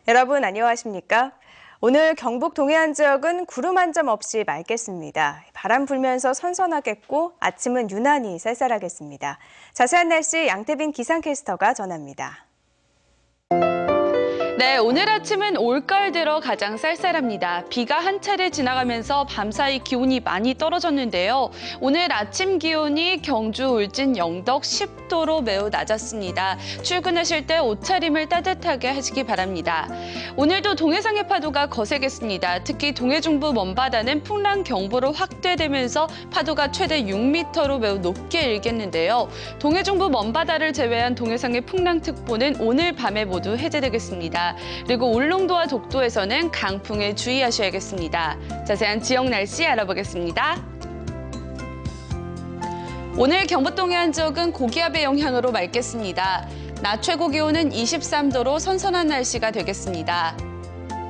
여러분 안녕하십니까? 오늘 경북 동해안 지역은 구름 한 점 없이 맑겠습니다. 바람 불면서 선선하겠고 아침은 유난히 쌀쌀하겠습니다. 자세한 날씨 양태빈 기상캐스터가 전합니다. 네, 오늘 아침은 올가을 들어 가장 쌀쌀합니다. 비가 한 차례 지나가면서 밤사이 기온이 많이 떨어졌는데요. 오늘 아침 기온이 경주, 울진, 영덕 10도로 매우 낮았습니다. 출근하실 때 옷차림을 따뜻하게 하시기 바랍니다. 오늘도 동해상의 파도가 거세겠습니다. 특히 동해 중부 먼바다는 풍랑 경보로 확대되면서 파도가 최대 6m로 매우 높게 일겠는데요. 동해 중부 먼바다를 제외한 동해상의 풍랑특보는 오늘 밤에 모두 해제되겠습니다. 그리고 울릉도와 독도에서는 강풍에 주의하셔야겠습니다. 자세한 지역 날씨 알아보겠습니다. 오늘 경북 동해안 지역은 고기압의 영향으로 맑겠습니다. 낮 최고 기온은 23도로 선선한 날씨가 되겠습니다.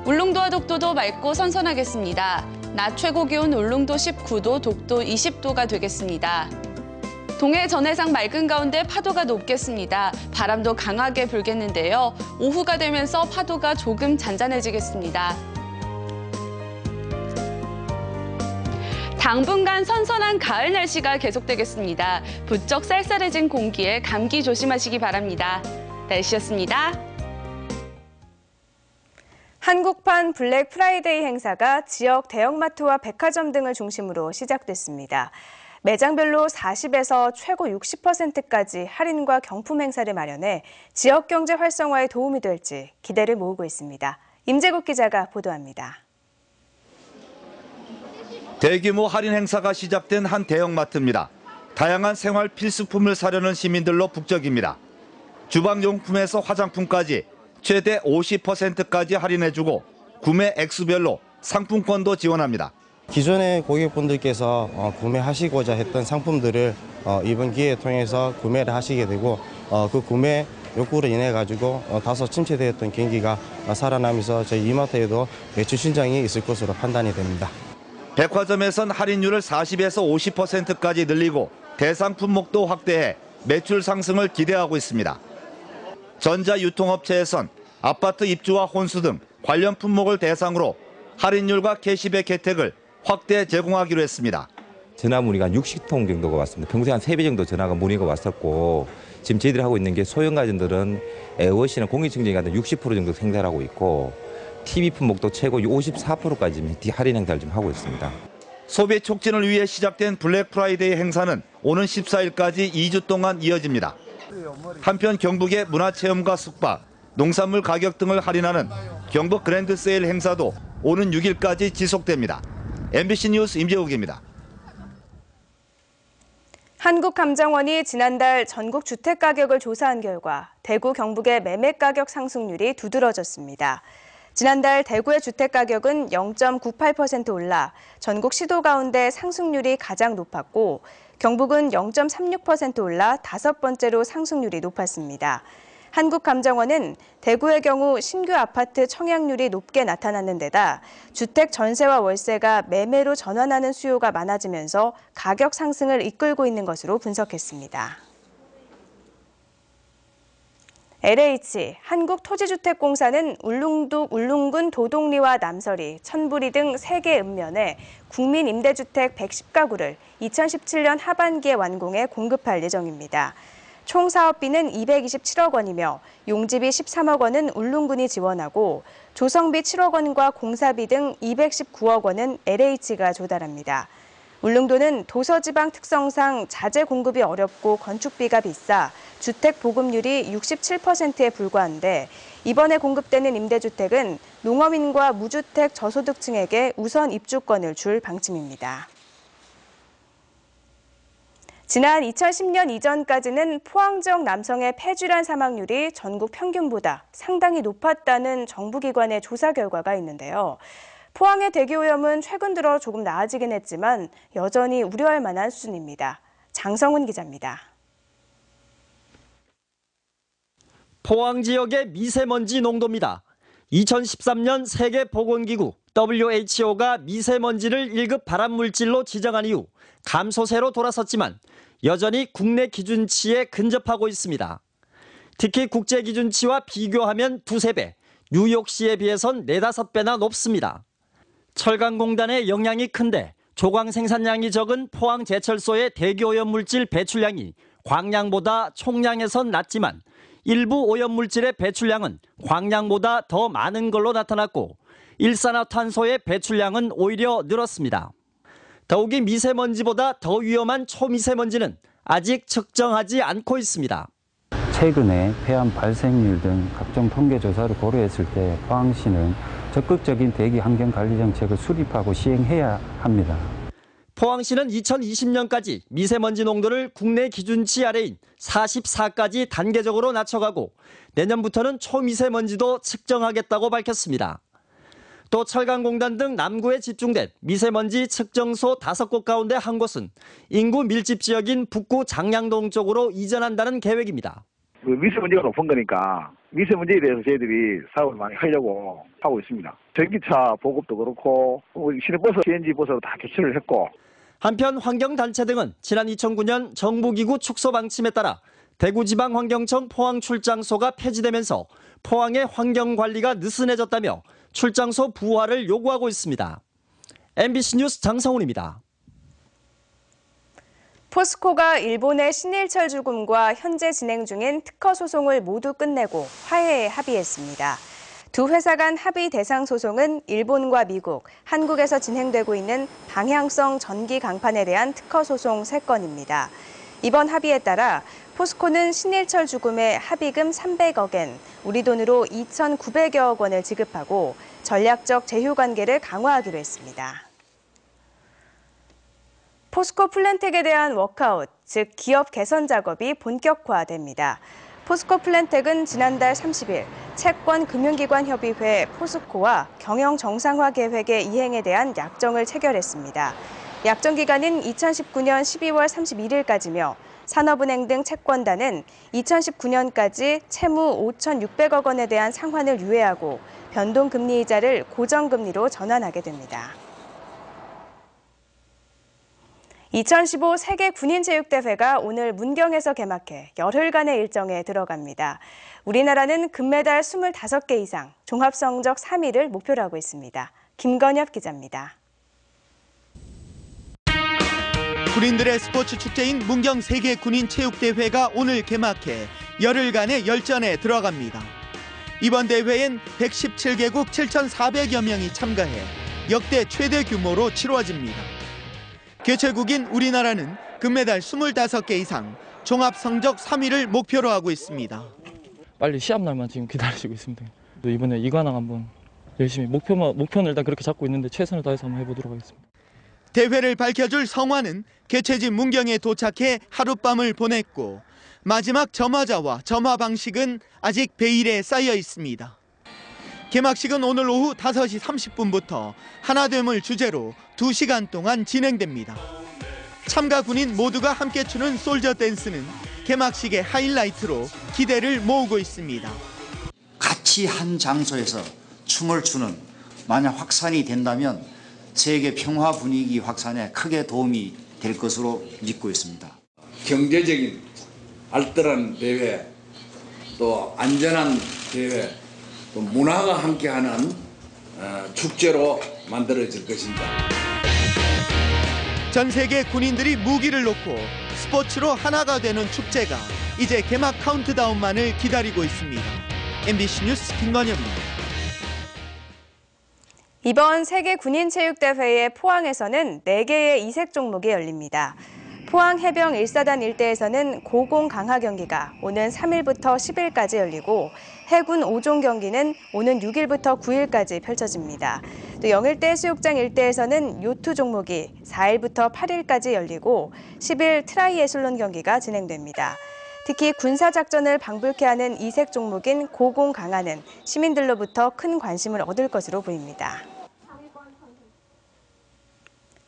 울릉도와 독도도 맑고 선선하겠습니다. 낮 최고 기온 울릉도 19도, 독도 20도가 되겠습니다. 동해 전해상 맑은 가운데 파도가 높겠습니다. 바람도 강하게 불겠는데요. 오후가 되면서 파도가 조금 잔잔해지겠습니다. 당분간 선선한 가을 날씨가 계속되겠습니다. 부쩍 쌀쌀해진 공기에 감기 조심하시기 바랍니다. 날씨였습니다. 한국판 블랙 프라이데이 행사가 지역 대형마트와 백화점 등을 중심으로 시작됐습니다. 매장별로 40에서 최고 60%까지 할인과 경품 행사를 마련해 지역 경제 활성화에 도움이 될지 기대를 모으고 있습니다. 임재국 기자가 보도합니다. 대규모 할인 행사가 시작된 한 대형마트입니다. 다양한 생활 필수품을 사려는 시민들로 북적입니다. 주방용품에서 화장품까지 최대 50%까지 할인해주고 구매 액수별로 상품권도 지원합니다. 기존의 고객분들께서 구매하시고자 했던 상품들을 이번 기회에 통해서 구매를 하시게 되고 그 구매 욕구로 인해 가지고 다소 침체되었던 경기가 살아나면서 저희 이마트에도 매출 신장이 있을 것으로 판단이 됩니다. 백화점에선 할인율을 40에서 50%까지 늘리고 대상 품목도 확대해 매출 상승을 기대하고 있습니다. 전자유통업체에선 아파트 입주와 혼수 등 관련 품목을 대상으로 할인율과 캐시백 혜택을 확대 제공하기로 했습니다. 전화 문의가 한 60통 정도가 왔습니다. 평소에 한 3배 정도 전화가 문의가 왔었고 지금 저희들이 하고 있는 게 소형 가전들은 에어워시나 공기청정기 같은 60% 정도 생산하고 있고 TV 품목도 최고 54%까지 할인 행사를 좀 하고 있습니다. 소비 촉진을 위해 시작된 블랙 프라이데이 행사는 오는 14일까지 2주 동안 이어집니다. 한편 경북의 문화체험과 숙박, 농산물 가격 등을 할인하는 경북 그랜드 세일 행사도 오는 6일까지 지속됩니다. MBC 뉴스 임재욱입니다. 한국감정원이 지난달 전국 주택가격을 조사한 결과 대구, 경북의 매매가격 상승률이 두드러졌습니다. 지난달 대구의 주택가격은 0.98% 올라 전국 시도 가운데 상승률이 가장 높았고 경북은 0.36% 올라 5번째로 상승률이 높았습니다. 한국감정원은 대구의 경우 신규 아파트 청약률이 높게 나타나는 데다 주택 전세와 월세가 매매로 전환하는 수요가 많아지면서 가격 상승을 이끌고 있는 것으로 분석했습니다. LH, 한국토지주택공사는 울릉군 도동리와 남서리, 천부리 등 3개 읍면에 국민임대주택 110가구를 2017년 하반기에 완공해 공급할 예정입니다. 총 사업비는 227억 원이며 용지비 13억 원은 울릉군이 지원하고 조성비 7억 원과 공사비 등 219억 원은 LH가 조달합니다. 울릉도는 도서지방 특성상 자재 공급이 어렵고 건축비가 비싸 주택 보급률이 67%에 불과한데 이번에 공급되는 임대주택은 농어민과 무주택 저소득층에게 우선 입주권을 줄 방침입니다. 지난 2010년 이전까지는 포항 지역 남성의 폐질환 사망률이 전국 평균보다 상당히 높았다는 정부기관의 조사 결과가 있는데요. 포항의 대기오염은 최근 들어 조금 나아지긴 했지만 여전히 우려할 만한 수준입니다. 장성훈 기자입니다. 포항 지역의 미세먼지 농도입니다. 2013년 세계보건기구 WHO가 미세먼지를 1급 발암물질로 지정한 이후 감소세로 돌아섰지만 여전히 국내 기준치에 근접하고 있습니다. 특히 국제 기준치와 비교하면 두세 배, 뉴욕시에 비해선 4~5배나 높습니다. 철강공단의 영향이 큰데 조광 생산량이 적은 포항제철소의 대기오염물질 배출량이 광량보다 총량에선 낮지만 일부 오염물질의 배출량은 광량보다 더 많은 걸로 나타났고 일산화탄소의 배출량은 오히려 늘었습니다. 더욱이 미세먼지보다 더 위험한 초미세먼지는 아직 측정하지 않고 있습니다. 최근에 폐암 발생률 등 각종 통계 조사를 고려했을 때 포항시는 적극적인 대기 환경 관리 정책을 수립하고 시행해야 합니다. 포항시는 2020년까지 미세먼지 농도를 국내 기준치 아래인 44까지 단계적으로 낮춰가고 내년부터는 초미세먼지도 측정하겠다고 밝혔습니다. 또 철강공단 등 남구에 집중된 미세먼지 측정소 5곳 가운데 한 곳은 인구 밀집 지역인 북구 장량동 쪽으로 이전한다는 계획입니다. 미세먼지가 높은 거니까 미세먼지에 대해서 저희들이 사업을 많이 하려고 하고 있습니다. 전기차 보급도 그렇고 시내버스, CNG 버스로 다 교체를 했고. 한편 환경단체 등은 지난 2009년 정부기구 축소 방침에 따라 대구지방환경청 포항출장소가 폐지되면서 포항의 환경관리가 느슨해졌다며 출장소 부활을 요구하고 있습니다. MBC 뉴스 장성훈입니다. 포스코가 일본의 신일철 주금과 현재 진행 중인 특허 소송을 모두 끝내고 화해에 합의했습니다. 두 회사 간 합의 대상 소송은 일본과 미국, 한국에서 진행되고 있는 방향성 전기 강판에 대한 특허 소송 3건입니다. 이번 합의에 따라 포스코는 신일철 주금에 합의금 300억엔, 우리 돈으로 2,900여억 원을 지급하고 전략적 제휴 관계를 강화하기로 했습니다. 포스코 플랜텍에 대한 워크아웃, 즉 기업 개선 작업이 본격화됩니다. 포스코 플랜텍은 지난달 30일 채권 금융기관 협의회 포스코와 경영 정상화 계획의 이행에 대한 약정을 체결했습니다. 약정 기간은 2019년 12월 31일까지며 산업은행 등 채권단은 2019년까지 채무 5,600억 원에 대한 상환을 유예하고 변동금리 이자를 고정금리로 전환하게 됩니다. 2015 세계 군인체육대회가 오늘 문경에서 개막해 열흘간의 일정에 들어갑니다. 우리나라는 금메달 25개 이상, 종합성적 3위를 목표로 하고 있습니다. 김건엽 기자입니다. 군인들의 스포츠 축제인 문경 세계 군인체육대회가 오늘 개막해 열흘간의 열전에 들어갑니다. 이번 대회엔 117개국 7,400여 명이 참가해 역대 최대 규모로 치러집니다. 개최국인 우리나라는 금메달 25개 이상, 종합 성적 3위를 목표로 하고 있습니다. 빨리 시합날만 지금 기다리고 있습니다. 이번에 이관왕 한번 열심히 목표는 일단 그렇게 잡고 있는데 최선을 다해서 한번 해보도록 하겠습니다. 대회를 밝혀줄 성화는 개최지 문경에 도착해 하룻밤을 보냈고 마지막 점화자와 점화 방식은 아직 베일에 쌓여 있습니다. 개막식은 오늘 오후 5시 30분부터 하나됨을 주제로 2시간 동안 진행됩니다. 참가 군인 모두가 함께 추는 솔저 댄스는 개막식의 하이라이트로 기대를 모으고 있습니다. 같이 한 장소에서 춤을 추는 만약 확산이 된다면 세계 평화 분위기 확산에 크게 도움이 될 것으로 믿고 있습니다. 경제적인 알뜰한 대회, 또 안전한 대회, 또 문화가 함께하는 축제로 만들어질 것입니다. 전 세계 군인들이 무기를 놓고 스포츠로 하나가 되는 축제가 이제 개막 카운트다운만을 기다리고 있습니다. MBC 뉴스 김건엽입니다. 이번 세계 군인체육대회의 포항에서는 4개의 이색 종목이 열립니다. 포항 해병 1사단 일대에서는 고공 강화 경기가 오는 3일부터 10일까지 열리고 해군 5종 경기는 오는 6일부터 9일까지 펼쳐집니다. 또 영일대 해수욕장 일대에서는 요트 종목이 4일부터 8일까지 열리고 10일 트라이애슬론 경기가 진행됩니다. 특히 군사작전을 방불케 하는 이색 종목인 고공 강화는 시민들로부터 큰 관심을 얻을 것으로 보입니다.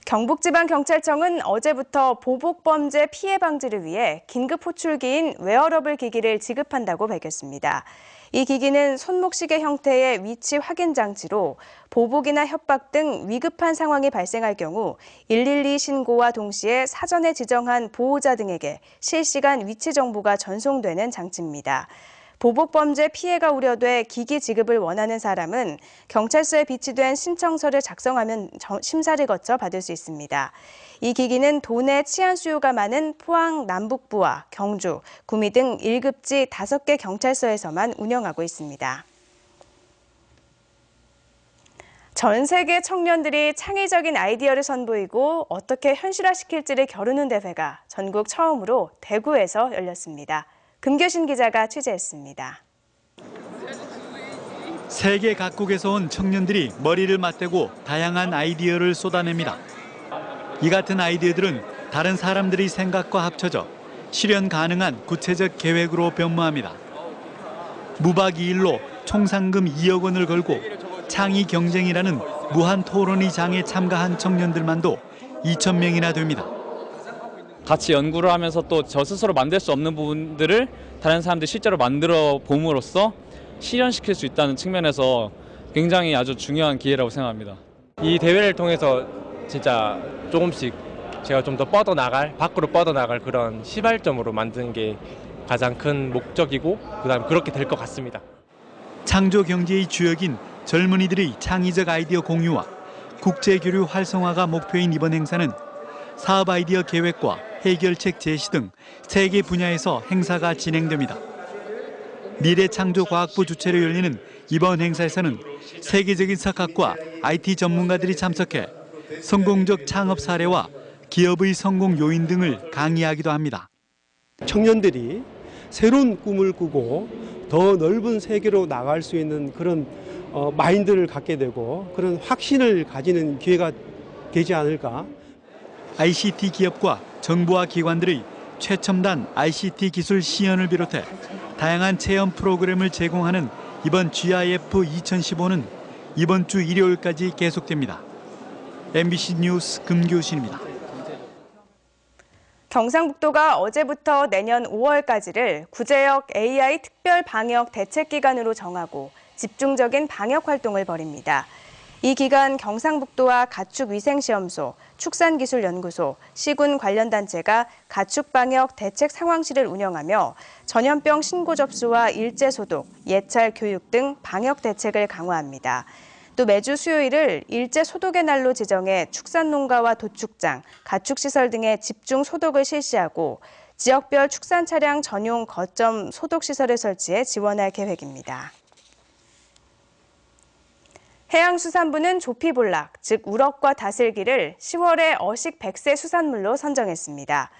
경북지방경찰청은 어제부터 보복범죄 피해 방지를 위해 긴급 호출기인 웨어러블 기기를 지급한다고 밝혔습니다. 이 기기는 손목시계 형태의 위치 확인 장치로 보복이나 협박 등 위급한 상황이 발생할 경우 112 신고와 동시에 사전에 지정한 보호자 등에게 실시간 위치 정보가 전송되는 장치입니다. 보복범죄 피해가 우려돼 기기 지급을 원하는 사람은 경찰서에 비치된 신청서를 작성하면 심사를 거쳐 받을 수 있습니다. 이 기기는 도내 치안 수요가 많은 포항 남북부와 경주, 구미 등 1급지 5개 경찰서에서만 운영하고 있습니다. 전 세계 청년들이 창의적인 아이디어를 선보이고 어떻게 현실화시킬지를 겨루는 대회가 전국 처음으로 대구에서 열렸습니다. 금교신 기자가 취재했습니다. 세계 각국에서 온 청년들이 머리를 맞대고 다양한 아이디어를 쏟아냅니다. 이 같은 아이디어들은 다른 사람들의 생각과 합쳐져 실현 가능한 구체적 계획으로 변모합니다. 무박 2일로 총 상금 2억 원을 걸고 창의 경쟁이라는 무한 토론의 장에 참가한 청년들만도 2,000명이나 됩니다. 같이 연구를 하면서 또 저 스스로 만들 수 없는 부분들을 다른 사람들이 실제로 만들어 봄으로써 실현시킬 수 있다는 측면에서 굉장히 아주 중요한 기회라고 생각합니다. 이 대회를 통해서 진짜 조금씩 제가 좀 더 밖으로 뻗어나갈 그런 시발점으로 만든 게 가장 큰 목적이고 그다음 그렇게 될 것 같습니다. 창조 경제의 주역인 젊은이들의 창의적 아이디어 공유와 국제 교류 활성화가 목표인 이번 행사는 사업 아이디어 계획과 해결책 제시 등 3개 분야에서 행사가 진행됩니다. 미래창조과학부 주최로 열리는 이번 행사에서는 세계적인 석학과 IT 전문가들이 참석해 성공적 창업 사례와 기업의 성공 요인 등을 강의하기도 합니다. 청년들이 새로운 꿈을 꾸고 더 넓은 세계로 나갈 수 있는 그런 마인드를 갖게 되고 그런 확신을 가지는 기회가 되지 않을까. ICT 기업과 정부와 기관들의 최첨단 ICT 기술 시연을 비롯해 다양한 체험 프로그램을 제공하는 이번 GIF 2015는 이번 주 일요일까지 계속됩니다. MBC 뉴스 금교신입니다. 경상북도가 어제부터 내년 5월까지를 구제역 AI 특별 방역 대책 기간으로 정하고 집중적인 방역 활동을 벌입니다. 이 기간 경상북도와 가축위생시험소, 축산기술연구소, 시군 관련 단체가 가축방역 대책 상황실을 운영하며 전염병 신고 접수와 일제 소독, 예찰 교육 등 방역 대책을 강화합니다. 또 매주 수요일을 일제 소독의 날로 지정해 축산농가와 도축장, 가축시설 등의 집중 소독을 실시하고 지역별 축산 차량 전용 거점 소독시설을 설치해 지원할 계획입니다. 해양수산부는 조피볼락, 즉 우럭과 다슬기를 10월에 어식 100세 수산물로 선정했습니다.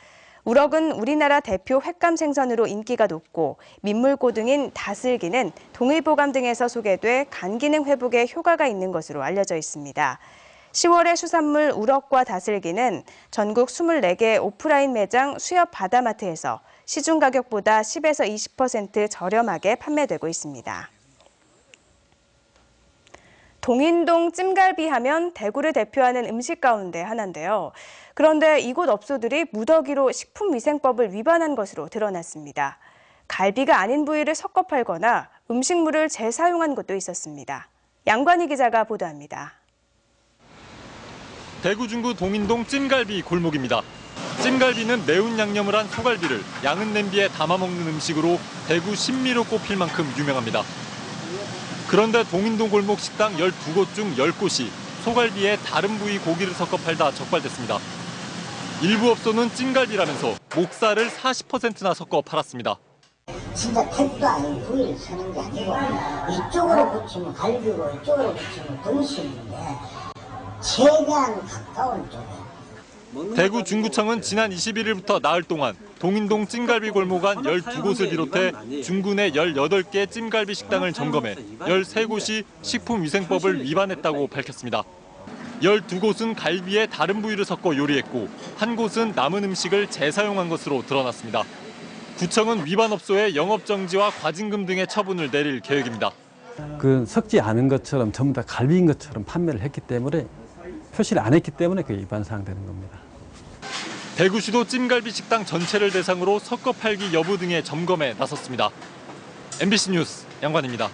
우럭은 우리나라 대표 횟감 생선으로 인기가 높고 민물고등인 다슬기는 동의보감 등에서 소개돼 간 기능 회복에 효과가 있는 것으로 알려져 있습니다. 10월의 수산물 우럭과 다슬기는 전국 24개 오프라인 매장 수협 바다마트에서 시중 가격보다 10에서 20% 저렴하게 판매되고 있습니다. 동인동 찜갈비 하면 대구를 대표하는 음식 가운데 하나인데요. 그런데 이곳 업소들이 무더기로 식품위생법을 위반한 것으로 드러났습니다. 갈비가 아닌 부위를 섞어 팔거나 음식물을 재사용한 것도 있었습니다. 양관희 기자가 보도합니다. 대구 중구 동인동 찜갈비 골목입니다. 찜갈비는 매운 양념을 한 소갈비를 양은 냄비에 담아먹는 음식으로 대구 신미로 꼽힐 만큼 유명합니다. 그런데 동인동 골목 식당 12곳 중 10곳이 소갈비에 다른 부위 고기를 섞어 팔다 적발됐습니다. 일부 업소는 찜갈비라면서 목살을 40%나 섞어 팔았습니다. 진짜 택도 아닌 부위를 쓰는 게 아니고 이쪽으로 붙이면 갈비고 이쪽으로 붙이면 등심인데 최대한 가까운 쪽에. 대구 중구청은 지난 21일부터 나흘 동안 동인동 찜갈비 골목 안 12곳을 비롯해 중구 내 18개 찜갈비 식당을 점검해 13곳이 식품위생법을 위반했다고 밝혔습니다. 12곳은 갈비에 다른 부위를 섞어 요리했고 한 곳은 남은 음식을 재사용한 것으로 드러났습니다. 구청은 위반 업소에 영업정지와 과징금 등의 처분을 내릴 계획입니다. 그 섞지 않은 것처럼 전부 다 갈비인 것처럼 판매를 했기 때문에 표시를 안 했기 때문에 그 위반 사항 되는 겁니다. 대구시도 찜갈비 식당 전체를 대상으로 섞어 팔기 여부 등의 점검에 나섰습니다. MBC 뉴스 양관입니다.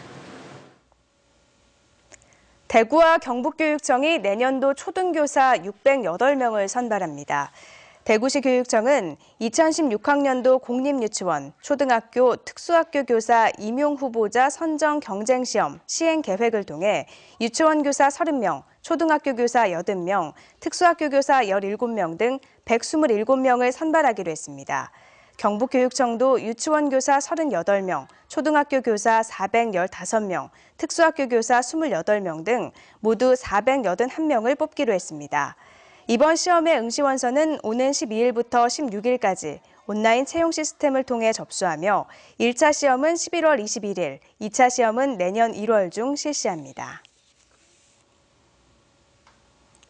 대구와 경북교육청이 내년도 초등교사 608명을 선발합니다. 대구시 교육청은 2016학년도 공립유치원, 초등학교, 특수학교 교사 임용 후보자 선정 경쟁시험 시행 계획을 통해 유치원 교사 30명, 초등학교 교사 80명, 특수학교 교사 17명 등 127명을 선발하기로 했습니다. 경북교육청도 유치원 교사 38명, 초등학교 교사 415명, 특수학교 교사 28명 등 모두 481명을 뽑기로 했습니다. 이번 시험의 응시원서는 오는 12일부터 16일까지 온라인 채용 시스템을 통해 접수하며 1차 시험은 11월 21일, 2차 시험은 내년 1월 중 실시합니다.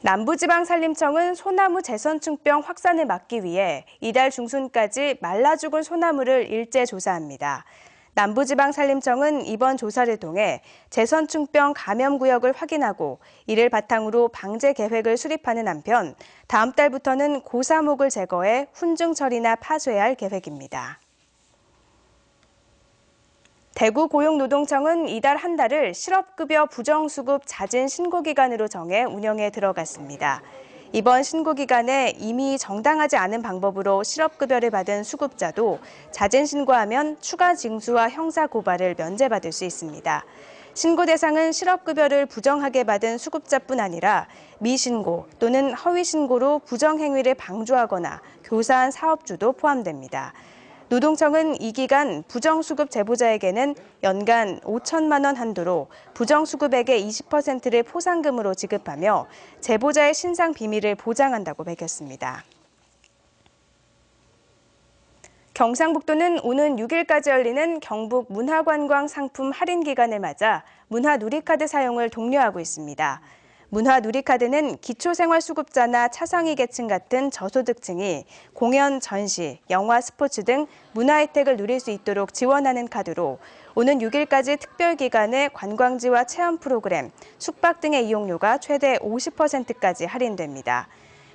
남부지방산림청은 소나무 재선충병 확산을 막기 위해 이달 중순까지 말라 죽은 소나무를 일제 조사합니다. 남부지방산림청은 이번 조사를 통해 재선충병 감염 구역을 확인하고 이를 바탕으로 방제 계획을 수립하는 한편 다음 달부터는 고사목을 제거해 훈증 처리나 파쇄할 계획입니다. 대구고용노동청은 이달 한 달을 실업급여 부정수급 자진 신고기간으로 정해 운영에 들어갔습니다. 이번 신고기간에 이미 정당하지 않은 방법으로 실업급여를 받은 수급자도 자진 신고하면 추가 징수와 형사고발을 면제받을 수 있습니다. 신고 대상은 실업급여를 부정하게 받은 수급자뿐 아니라 미신고 또는 허위신고로 부정행위를 방조하거나 교사한 사업주도 포함됩니다. 노동청은 이 기간 부정수급 제보자에게는 연간 5천만 원 한도로 부정수급액의 20%를 포상금으로 지급하며 제보자의 신상 비밀을 보장한다고 밝혔습니다. 경상북도는 오는 6일까지 열리는 경북 문화관광 상품 할인 기간을 맞아 문화누리카드 사용을 독려하고 있습니다. 문화누리카드는 기초생활수급자나 차상위 계층 같은 저소득층이 공연, 전시, 영화, 스포츠 등 문화 혜택을 누릴 수 있도록 지원하는 카드로 오는 6일까지 특별기간에 관광지와 체험 프로그램, 숙박 등의 이용료가 최대 50%까지 할인됩니다.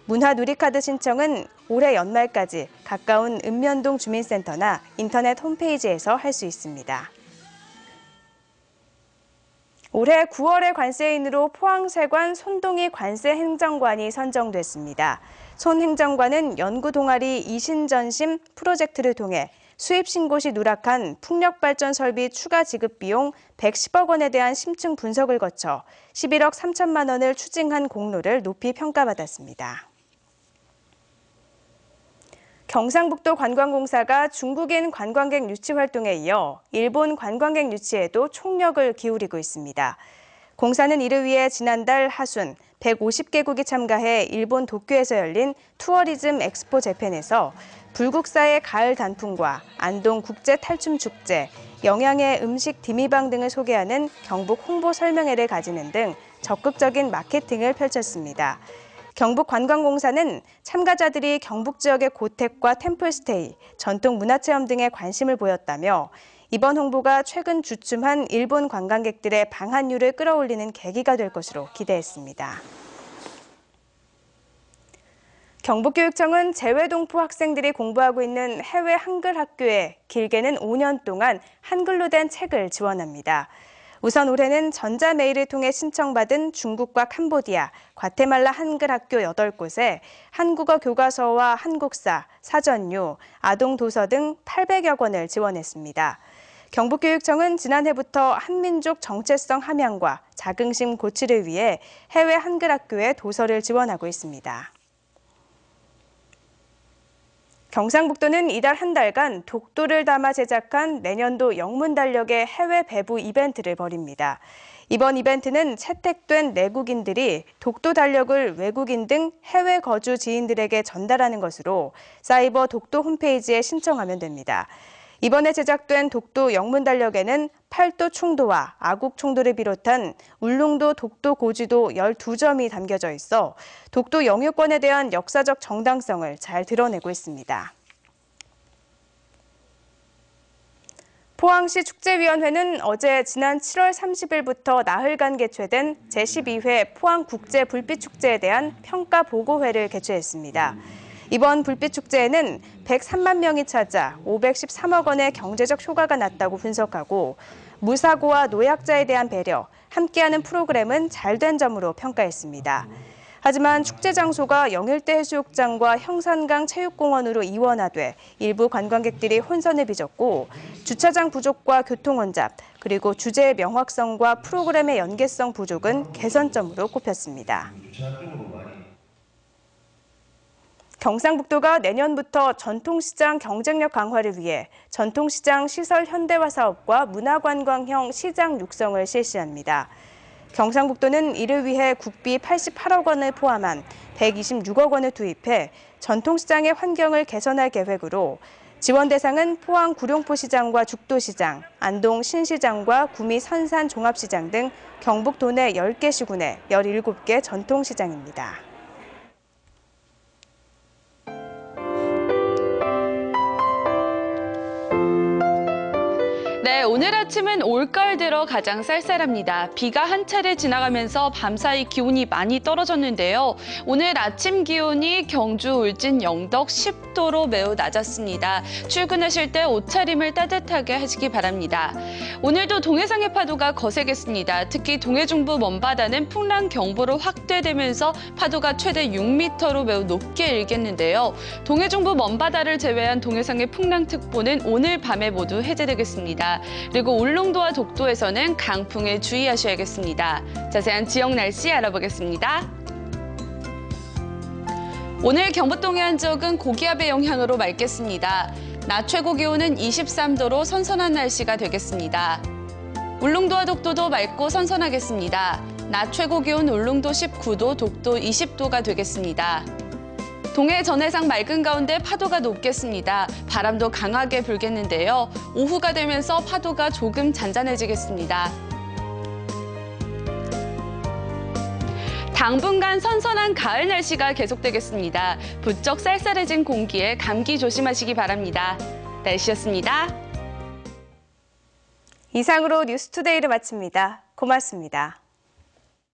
문화누리카드 신청은 올해 연말까지 가까운 읍면동 주민센터나 인터넷 홈페이지에서 할 수 있습니다. 올해 9월의 관세인으로 포항세관 손동희 관세행정관이 선정됐습니다. 손 행정관은 연구동아리 이신전심 프로젝트를 통해 수입 신고 시 누락한 풍력발전 설비 추가 지급 비용 110억 원에 대한 심층 분석을 거쳐 11억 3천만 원을 추징한 공로를 높이 평가받았습니다. 경상북도 관광공사가 중국인 관광객 유치 활동에 이어 일본 관광객 유치에도 총력을 기울이고 있습니다. 공사는 이를 위해 지난달 하순 150개국이 참가해 일본 도쿄에서 열린 투어리즘 엑스포 재팬에서 불국사의 가을 단풍과 안동 국제 탈춤 축제, 영양의 음식 디미방 등을 소개하는 경북 홍보 설명회를 가지는 등 적극적인 마케팅을 펼쳤습니다. 경북관광공사는 참가자들이 경북 지역의 고택과 템플스테이, 전통 문화체험 등에 관심을 보였다며 이번 홍보가 최근 주춤한 일본 관광객들의 방한율을 끌어올리는 계기가 될 것으로 기대했습니다. 경북교육청은 재외동포 학생들이 공부하고 있는 해외 한글 학교에 길게는 5년 동안 한글로 된 책을 지원합니다. 우선 올해는 전자메일을 통해 신청받은 중국과 캄보디아, 과테말라 한글 학교 8곳에 한국어 교과서와 한국사, 사전류, 아동도서 등 800여 권을 지원했습니다. 경북교육청은 지난해부터 한민족 정체성 함양과 자긍심 고취를 위해 해외 한글 학교에 도서를 지원하고 있습니다. 경상북도는 이달 한 달간 독도를 담아 제작한 내년도 영문달력의 해외 배부 이벤트를 벌입니다. 이번 이벤트는 채택된 내국인들이 독도 달력을 외국인 등 해외 거주 지인들에게 전달하는 것으로 사이버 독도 홈페이지에 신청하면 됩니다. 이번에 제작된 독도 영문달력에는 팔도 충도와 아국 충도를 비롯한 울릉도 독도 고지도 12점이 담겨져 있어 독도 영유권에 대한 역사적 정당성을 잘 드러내고 있습니다. 포항시 축제위원회는 어제 지난 7월 30일부터 나흘간 개최된 제12회 포항국제불빛축제에 대한 평가보고회를 개최했습니다. 이번 불빛축제에는 103만 명이 찾아 513억 원의 경제적 효과가 났다고 분석하고 무사고와 노약자에 대한 배려, 함께하는 프로그램은 잘된 점으로 평가했습니다. 하지만 축제 장소가 영일대 해수욕장과 형산강 체육공원으로 이원화돼 일부 관광객들이 혼선을 빚었고 주차장 부족과 교통 혼잡, 그리고 주제의 명확성과 프로그램의 연계성 부족은 개선점으로 꼽혔습니다. 경상북도가 내년부터 전통시장 경쟁력 강화를 위해 전통시장 시설 현대화 사업과 문화관광형 시장 육성을 실시합니다. 경상북도는 이를 위해 국비 88억 원을 포함한 126억 원을 투입해 전통시장의 환경을 개선할 계획으로 지원 대상은 포항 구룡포시장과 죽도시장, 안동 신시장과 구미 선산 종합시장 등 경북 도내 10개 시군의 17개 전통시장입니다. 네, 오늘 아침은 올가을 들어 가장 쌀쌀합니다. 비가 한 차례 지나가면서 밤사이 기온이 많이 떨어졌는데요. 오늘 아침 기온이 경주, 울진, 영덕 10도로 매우 낮았습니다. 출근하실 때 옷차림을 따뜻하게 하시기 바랍니다. 오늘도 동해상의 파도가 거세겠습니다. 특히 동해중부 먼바다는 풍랑경보로 확대되면서 파도가 최대 6m로 매우 높게 일겠는데요. 동해중부 먼바다를 제외한 동해상의 풍랑특보는 오늘 밤에 모두 해제되겠습니다. 그리고 울릉도와 독도에서는 강풍에 주의하셔야겠습니다. 자세한 지역 날씨 알아보겠습니다. 오늘 경북 동해안 지역은 고기압의 영향으로 맑겠습니다. 낮 최고 기온은 23도로 선선한 날씨가 되겠습니다. 울릉도와 독도도 맑고 선선하겠습니다. 낮 최고 기온 울릉도 19도, 독도 20도가 되겠습니다. 동해 전해상 맑은 가운데 파도가 높겠습니다. 바람도 강하게 불겠는데요. 오후가 되면서 파도가 조금 잔잔해지겠습니다. 당분간 선선한 가을 날씨가 계속되겠습니다. 부쩍 쌀쌀해진 공기에 감기 조심하시기 바랍니다. 날씨였습니다. 이상으로 뉴스투데이를 마칩니다. 고맙습니다.